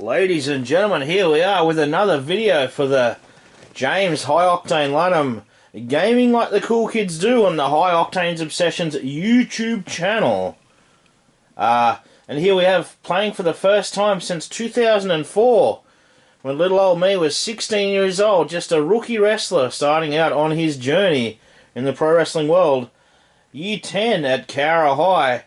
Ladies and gentlemen, here we are with another video for the James High Octane Ludham Gaming Like the Cool Kids Do on the High Octane's Obsessions YouTube channel. And here we have playing for the first time since 2004, when little old me was 16 years old, just a rookie wrestler starting out on his journey in the pro wrestling world. Year 10 at Cowra High.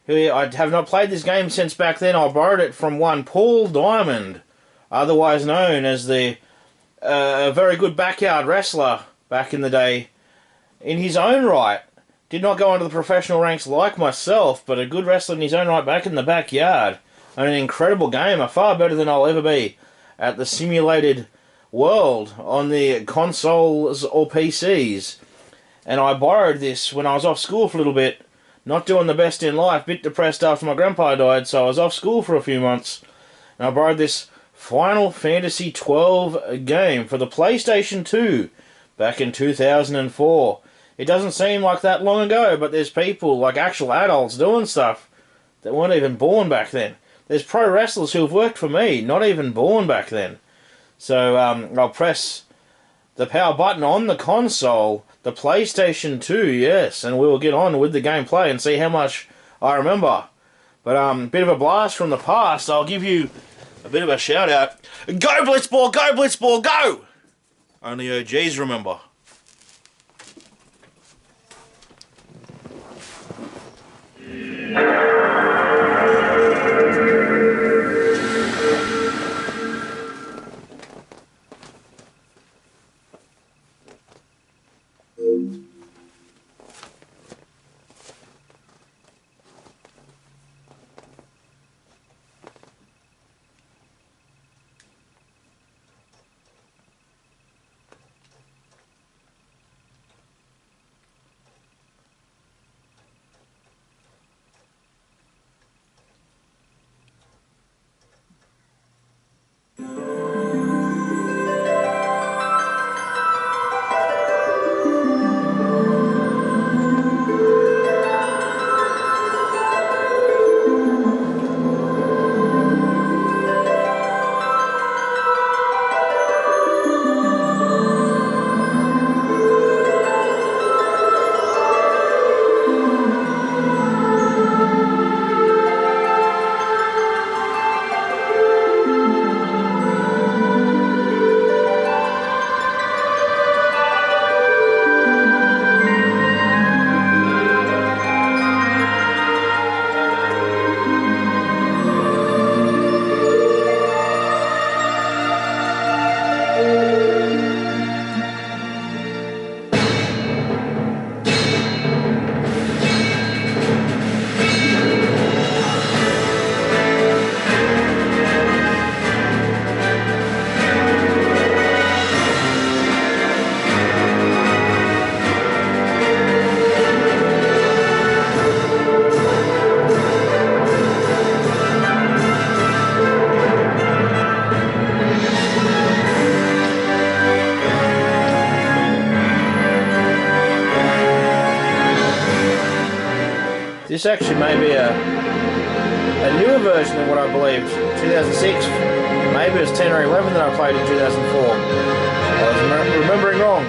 I have not played this game since back then. I borrowed it from one Paul Diamond, otherwise known as the very good backyard wrestler back in the day. In his own right, did not go into the professional ranks like myself, but a good wrestler in his own right back in the backyard. And an incredible gamer, far better than I'll ever be at the simulated world on the consoles or PCs. And I borrowed this when I was off school for a little bit. Not doing the best in life, bit depressed after my grandpa died, so I was off school for a few months. And I borrowed this Final Fantasy XII game for the PlayStation 2 back in 2004. It doesn't seem like that long ago, but there's people, like actual adults, doing stuff that weren't even born back then. There's pro wrestlers who have worked for me, not even born back then. So I'll press the power button on the console, the PlayStation 2, yes, and we will get on with the gameplay and see how much I remember. But bit of a blast from the past. I'll give you a bit of a shout out. Go Blitzball, go Blitzball, go! Only OGs remember. This actually may be a newer version than what I believed. 2006, maybe it was 10 or 11 that I played in 2004. I was remembering wrong.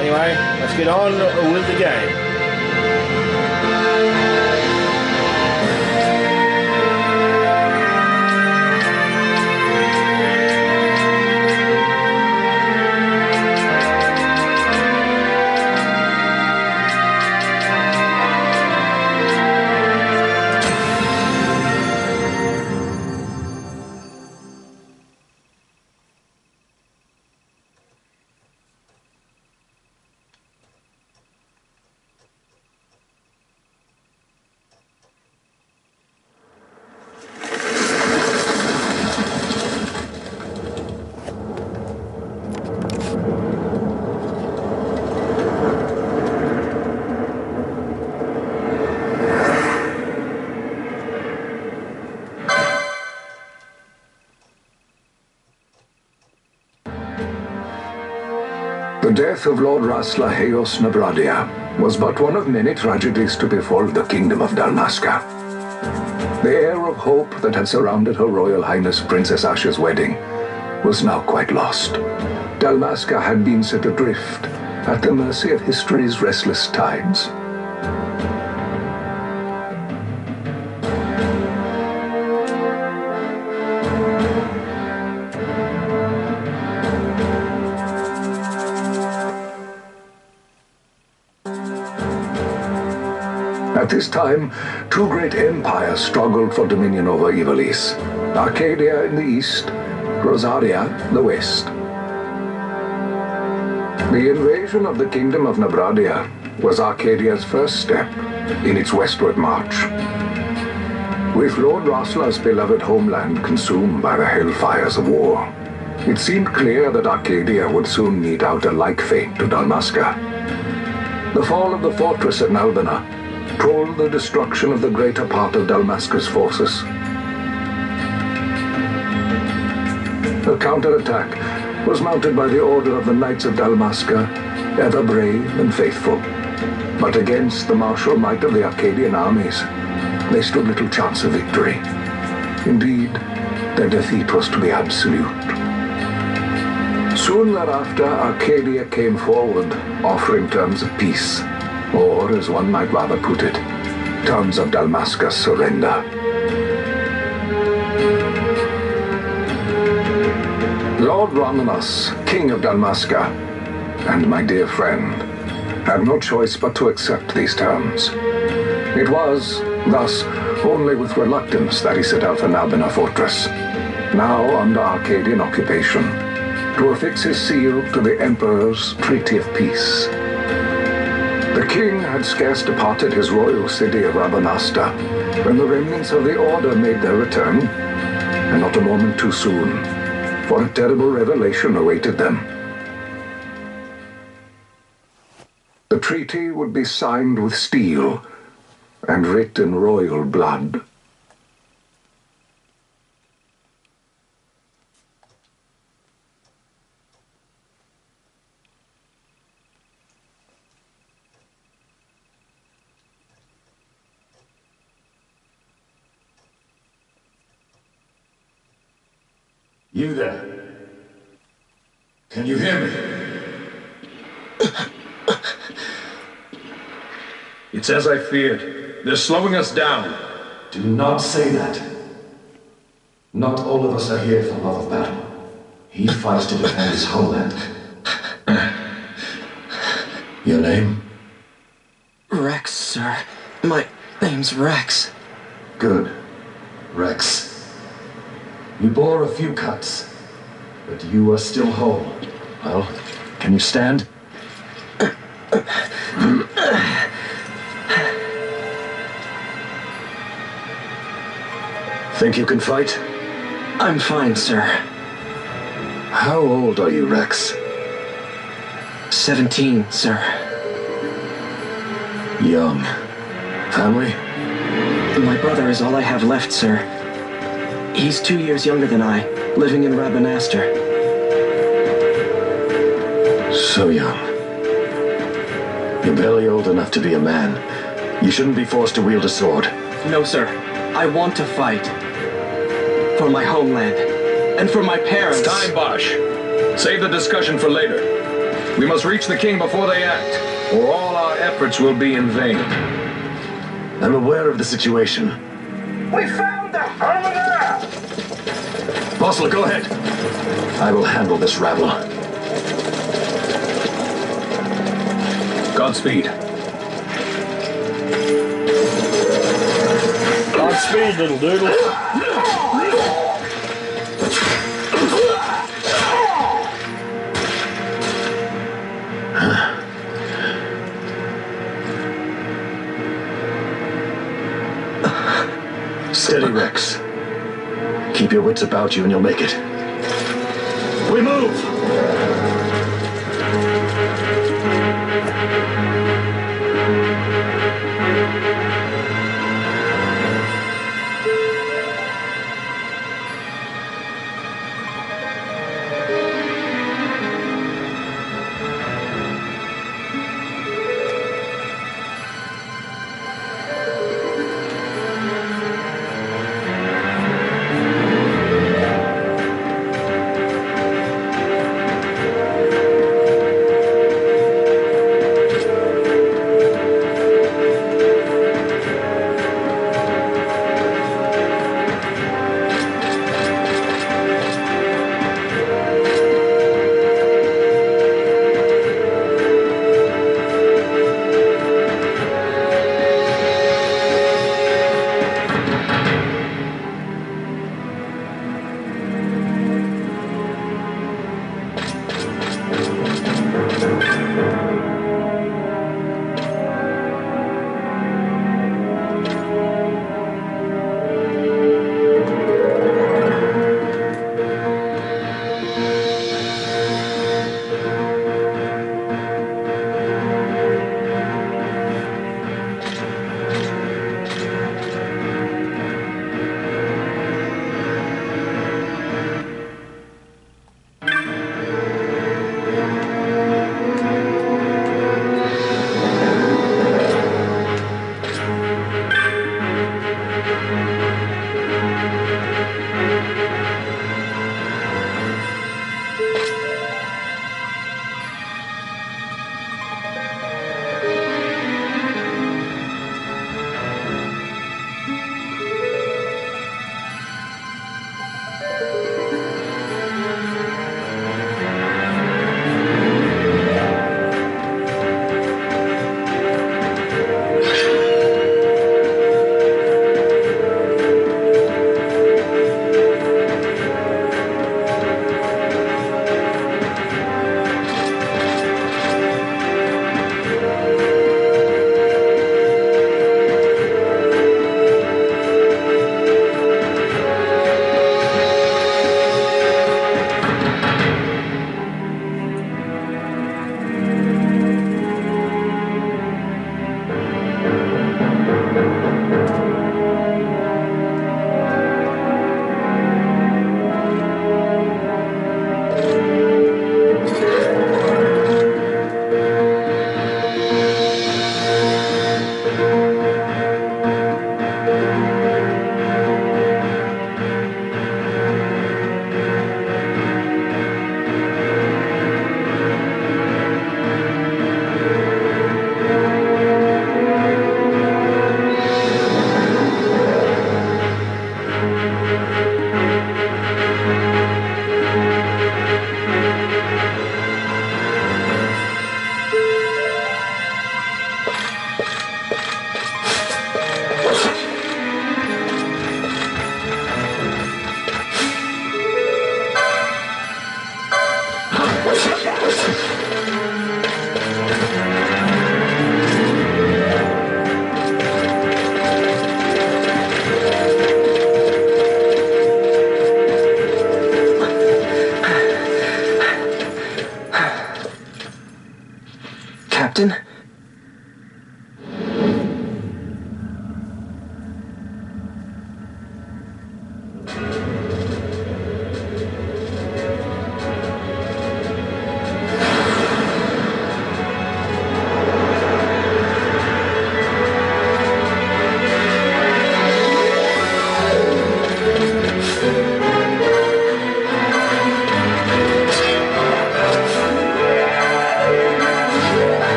Anyway, let's get on with the game. The death of Lord Rasla Heos Nabradia was but one of many tragedies to befall the kingdom of Dalmasca. The air of hope that had surrounded Her Royal Highness Princess Asha's wedding was now quite lost. Dalmasca had been set adrift at the mercy of history's restless tides. At this time, two great empires struggled for dominion over Ivalice. Arcadia in the east, Rosaria the west. The invasion of the Kingdom of Nabradia was Arcadia's first step in its westward march. With Lord Rasla's beloved homeland consumed by the hellfires of war, it seemed clear that Arcadia would soon mete out a like fate to Dalmasca. The fall of the fortress at Nalbina told the destruction of the greater part of Dalmasca's forces. A counterattack was mounted by the Order of the Knights of Dalmasca, ever brave and faithful. But against the martial might of the Arcadian armies, they stood little chance of victory. Indeed, their defeat was to be absolute. Soon thereafter, Arcadia came forward, offering terms of peace, or, as one might rather put it, terms of Dalmasca's surrender. Lord Romanos, King of Dalmasca, and my dear friend, had no choice but to accept these terms. It was, thus, only with reluctance that he set out for Nalbina Fortress, now under Arcadian occupation, to affix his seal to the Emperor's Treaty of Peace. The king had scarce departed his royal city of Rabanasta when the remnants of the Order made their return, and not a moment too soon, for a terrible revelation awaited them. The treaty would be signed with steel and writ in royal blood. You there? Can you hear me? It's as I feared. They're slowing us down. Do not say that. Not all of us are here for love of battle. He fights to defend his homeland. Your name? Rex, sir. My name's Rex. Good. Rex. You bore a few cuts, but you are still whole. Well, can you stand? Think you can fight? I'm fine, sir. How old are you, Rex? 17, sir. Young. Family? My brother is all I have left, sir. He's 2 years younger than I, living in Rabanastre. So young. You're barely old enough to be a man. You shouldn't be forced to wield a sword. No, sir. I want to fight. For my homeland. And for my parents. It's time, Bosch. Save the discussion for later. We must reach the king before they act, or all our efforts will be in vain. I'm aware of the situation. We found the harmony! Bosler, go ahead. I will handle this rabble. Godspeed. Godspeed, little doodle. Steady, Rex. Keep your wits about you and you'll make it. We move!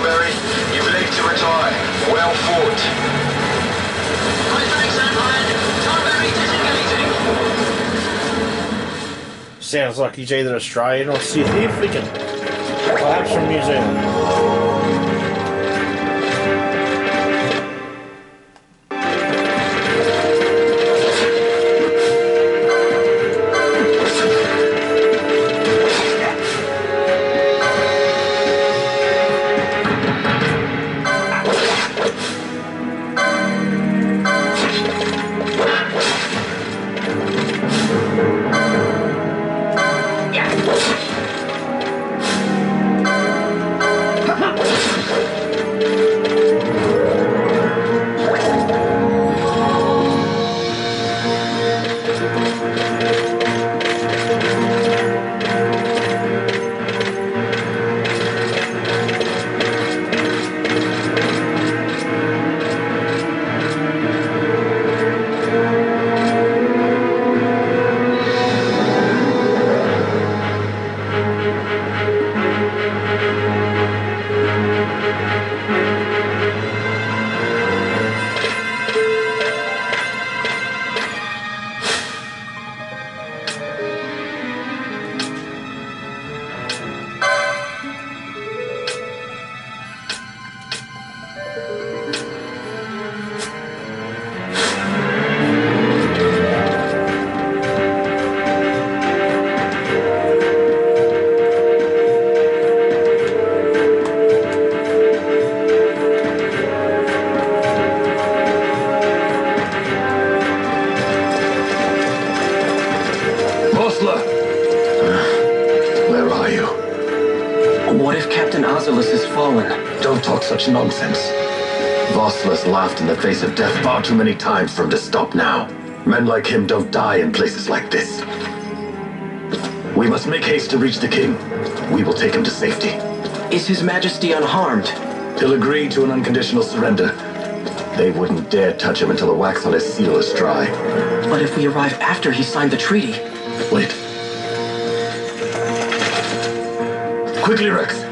Thornberry. You leave to retire. Well fought. My thanks, Empire. Thornberry disengaging. Sounds like he's either Australian or South African. Perhaps from New Zealand. Where are you? What if Captain Oculus has fallen? Don't talk such nonsense. Vossler's laughed in the face of death far too many times for him to stop now. Men like him don't die in places like this. We must make haste to reach the king. We will take him to safety. Is His Majesty unharmed? He'll agree to an unconditional surrender. They wouldn't dare touch him until the wax on his seal is dry. But if we arrive after he signed the treaty? Wait. Quickly, Rex.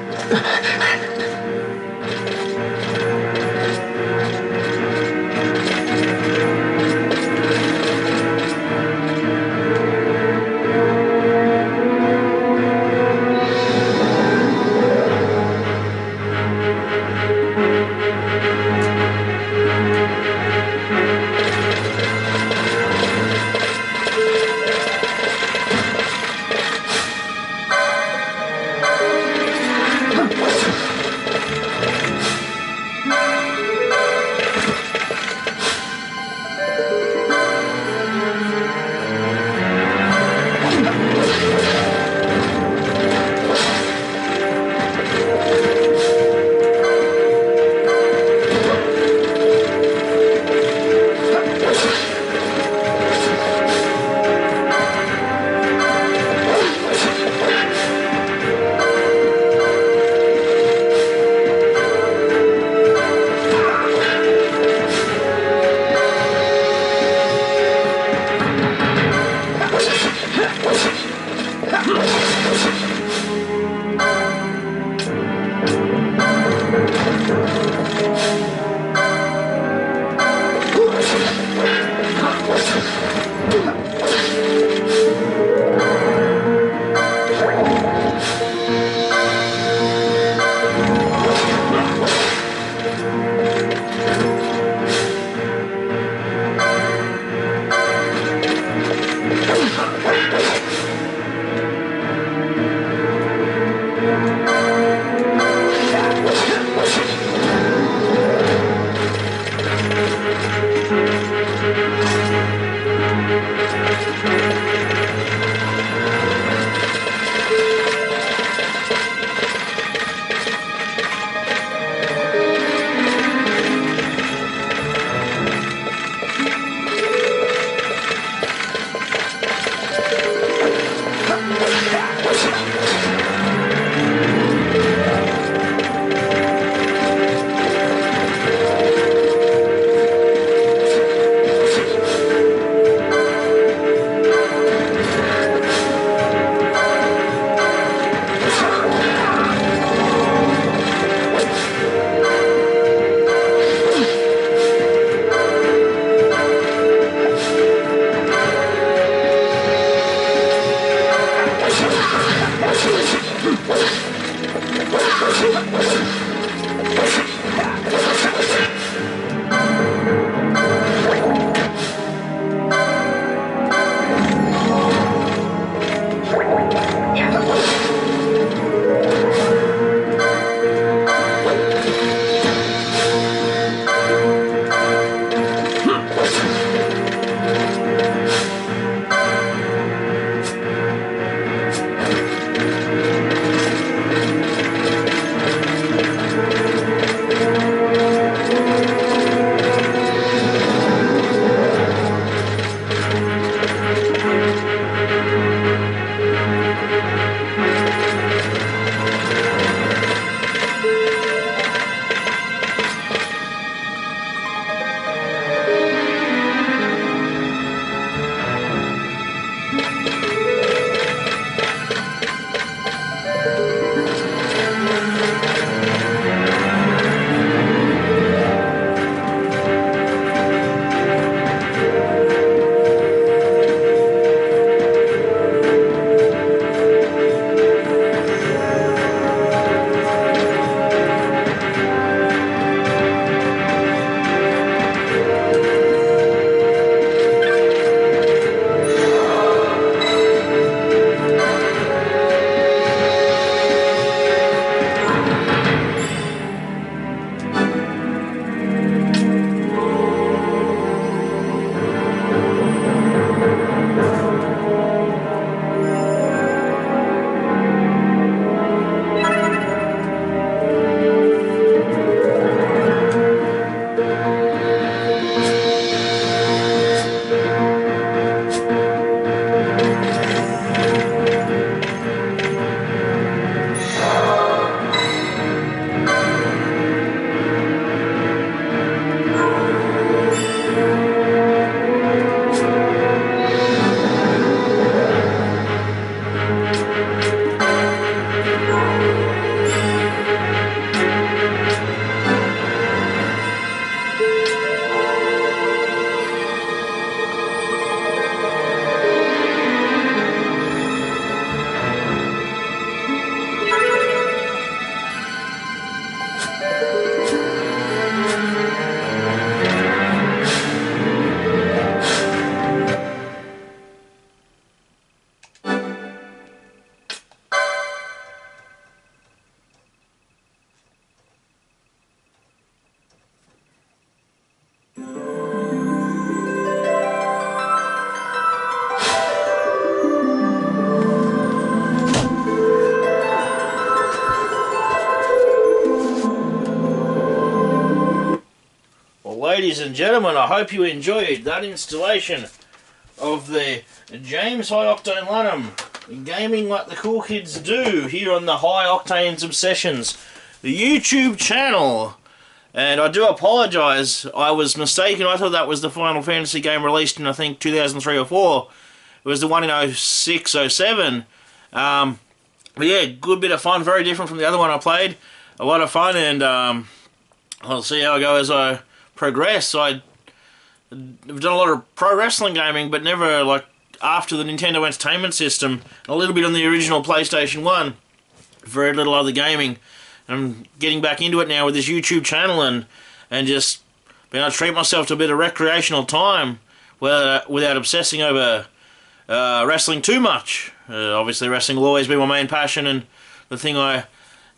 ladies and gentlemen, I hope you enjoyed that installation of the James High Octane Lanham Gaming Like the Cool Kids Do here on the High Octanes Obsessions, the YouTube channel. And I do apologise, I was mistaken. I thought that was the Final Fantasy game released in, I think, 2003 or 4. It was the one in 06, 07. But yeah, good bit of fun, very different from the other one I played. A lot of fun, and I'll see how I go as I progress. I've done a lot of pro wrestling gaming, but never like after the Nintendo Entertainment System. A little bit on the original PlayStation 1. Very little other gaming. I'm getting back into it now with this YouTube channel and just being able to treat myself to a bit of recreational time without obsessing over wrestling too much. Obviously, wrestling will always be my main passion and the thing I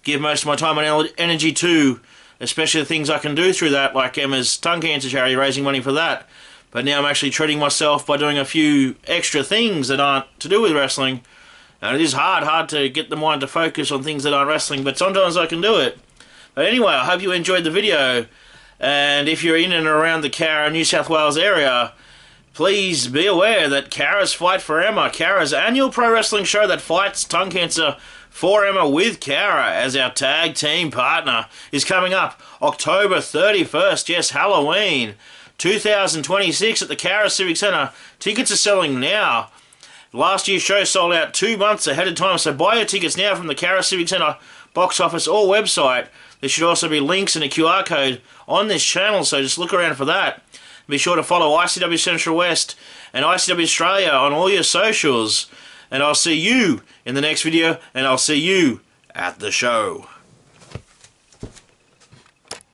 give most of my time and energy to, especially the things I can do through that, like Emma's tongue cancer charity, raising money for that. But now I'm actually treating myself by doing a few extra things that aren't to do with wrestling. And it is hard to get the mind to focus on things that aren't wrestling, but sometimes I can do it. But anyway, I hope you enjoyed the video, and if you're in and around the Cara, New South Wales area, please be aware that Cara's Fight for Emma, Cara's annual pro wrestling show that fights tongue cancer for Emma with Cara as our tag team partner, is coming up October 31st, yes, Halloween, 2026 at the Cara Civic Centre. Tickets are selling now. Last year's show sold out 2 months ahead of time, so buy your tickets now from the Cara Civic Centre box office or website. There should also be links and a QR code on this channel, so just look around for that. Be sure to follow ICW Central West and ICW Australia on all your socials. And I'll see you in the next video, and I'll see you at the show.